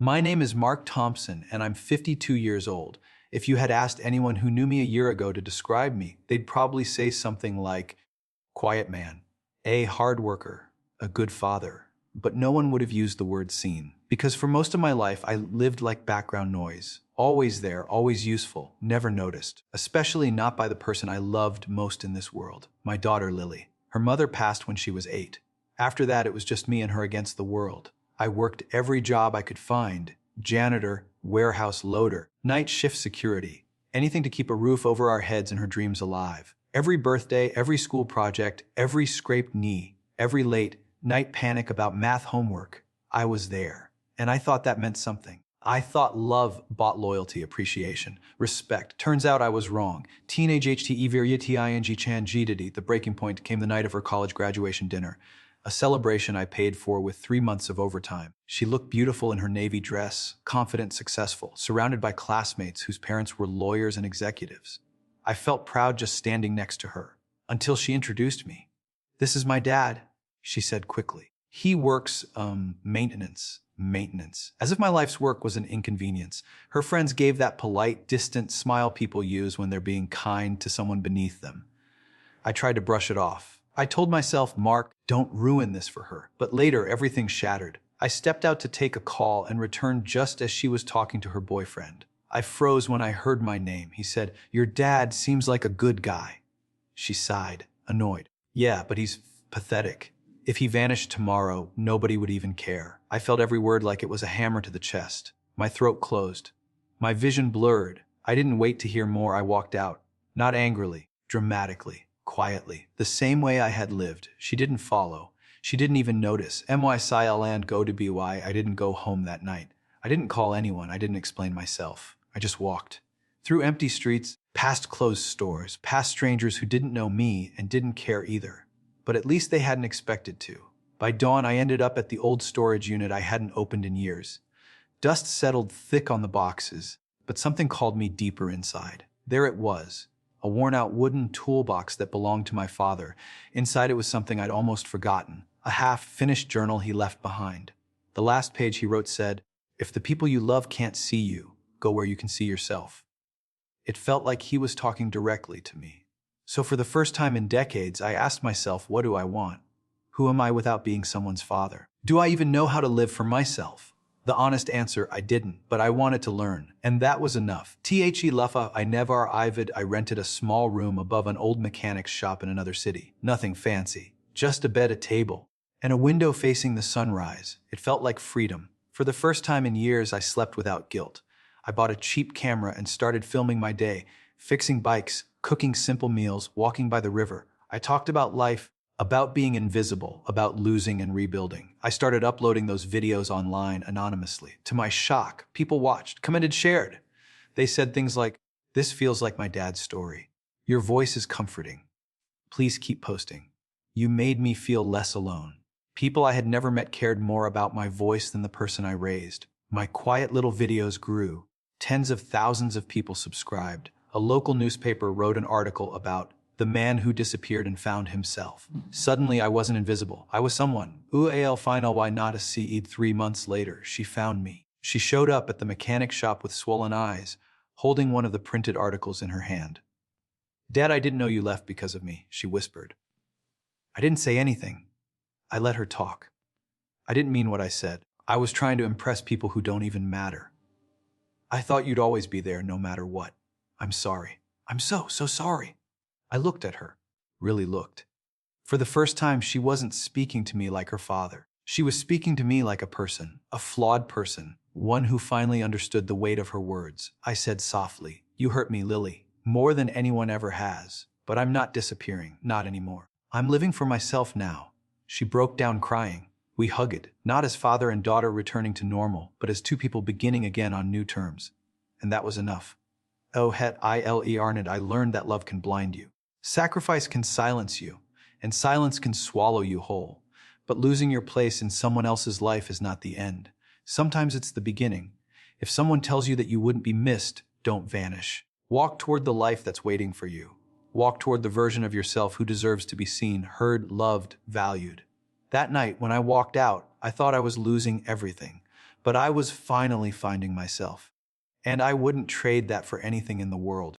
My name is Mark Thompson, and I'm 52 years old. If you had asked anyone who knew me a year ago to describe me, they'd probably say something like, quiet man, a hard worker, a good father. But no one would have used the word seen, because for most of my life I lived like background noise, always there, always useful, never noticed, especially not by the person I loved most in this world, my daughter Lily. Her mother passed when she was 8. After that, it was just me and her against the world. I worked every job I could find: janitor, warehouse loader, night shift security, anything to keep a roof over our heads and her dreams alive. Every birthday, every school project, every scraped knee, every late night panic about math homework, I was there. And I thought that meant something. I thought love bought loyalty, appreciation, respect. Turns out I was wrong. Teenage HTE Variety Chan Jididi. The breaking point came the night of her college graduation dinner, a celebration I paid for with 3 months of overtime. She looked beautiful in her navy dress, confident, successful, surrounded by classmates whose parents were lawyers and executives. I felt proud just standing next to her, until she introduced me. "This is my dad," she said quickly. "He works, maintenance, as if my life's work was an inconvenience. Her friends gave that polite, distant smile people use when they're being kind to someone beneath them. I tried to brush it off. I told myself, Mark, don't ruin this for her. But later, everything shattered. I stepped out to take a call and returned just as she was talking to her boyfriend. I froze when I heard my name. He said, "Your dad seems like a good guy." She sighed, annoyed. "Yeah, but he's pathetic. If he vanished tomorrow, nobody would even care." I felt every word like it was a hammer to the chest. My throat closed. My vision blurred. I didn't wait to hear more. I walked out. Not angrily, dramatically, quietly, the same way I had lived. She didn't follow. She didn't even notice. MYCLand go to BY. I didn't go home that night. I didn't call anyone. I didn't explain myself. I just walked. Through empty streets, past closed stores, past strangers who didn't know me and didn't care either. But at least they hadn't expected to. By dawn, I ended up at the old storage unit I hadn't opened in years. Dust settled thick on the boxes, but something called me deeper inside. There it was, a worn-out wooden toolbox that belonged to my father. Inside it was something I'd almost forgotten, a half-finished journal he left behind. The last page he wrote said, "If the people you love can't see you, go where you can see yourself." It felt like he was talking directly to me. So for the first time in decades, I asked myself, what do I want? Who am I without being someone's father? Do I even know how to live for myself? The honest answer, I didn't, but I wanted to learn, and that was enough. The Luffa, I never Ivid. I rented a small room above an old mechanic's shop in another city. Nothing fancy, just a bed, a table, and a window facing the sunrise. It felt like freedom. For the first time in years, I slept without guilt. I bought a cheap camera and started filming my day, fixing bikes, cooking simple meals, walking by the river. I talked about life, about being invisible, about losing and rebuilding. I started uploading those videos online anonymously. To my shock, people watched, commented, shared. They said things like, "This feels like my dad's story. Your voice is comforting. Please keep posting. You made me feel less alone." People I had never met cared more about my voice than the person I raised. My quiet little videos grew. Tens of thousands of people subscribed. A local newspaper wrote an article about the man who disappeared and found himself. Suddenly, I wasn't invisible. I was someone. Ual final why not a seed. 3 months later, she found me. She showed up at the mechanic shop with swollen eyes, holding one of the printed articles in her hand. "Dad, I didn't know you left because of me," she whispered. I didn't say anything. I let her talk. I didn't mean what I said. I was trying to impress people who don't even matter. "I thought you'd always be there no matter what. I'm sorry. I'm so sorry." I looked at her, really looked. For the first time, she wasn't speaking to me like her father. She was speaking to me like a person, a flawed person, one who finally understood the weight of her words. I said softly, "You hurt me, Lily, more than anyone ever has, but I'm not disappearing, not anymore. I'm living for myself now." She broke down crying. We hugged, not as father and daughter returning to normal, but as two people beginning again on new terms. And that was enough. Oh, het ile Arnid, I learned that love can blind you. Sacrifice can silence you, and silence can swallow you whole. But losing your place in someone else's life is not the end. Sometimes it's the beginning. If someone tells you that you wouldn't be missed, don't vanish. Walk toward the life that's waiting for you. Walk toward the version of yourself who deserves to be seen, heard, loved, valued. That night, when I walked out, I thought I was losing everything. But I was finally finding myself. And I wouldn't trade that for anything in the world.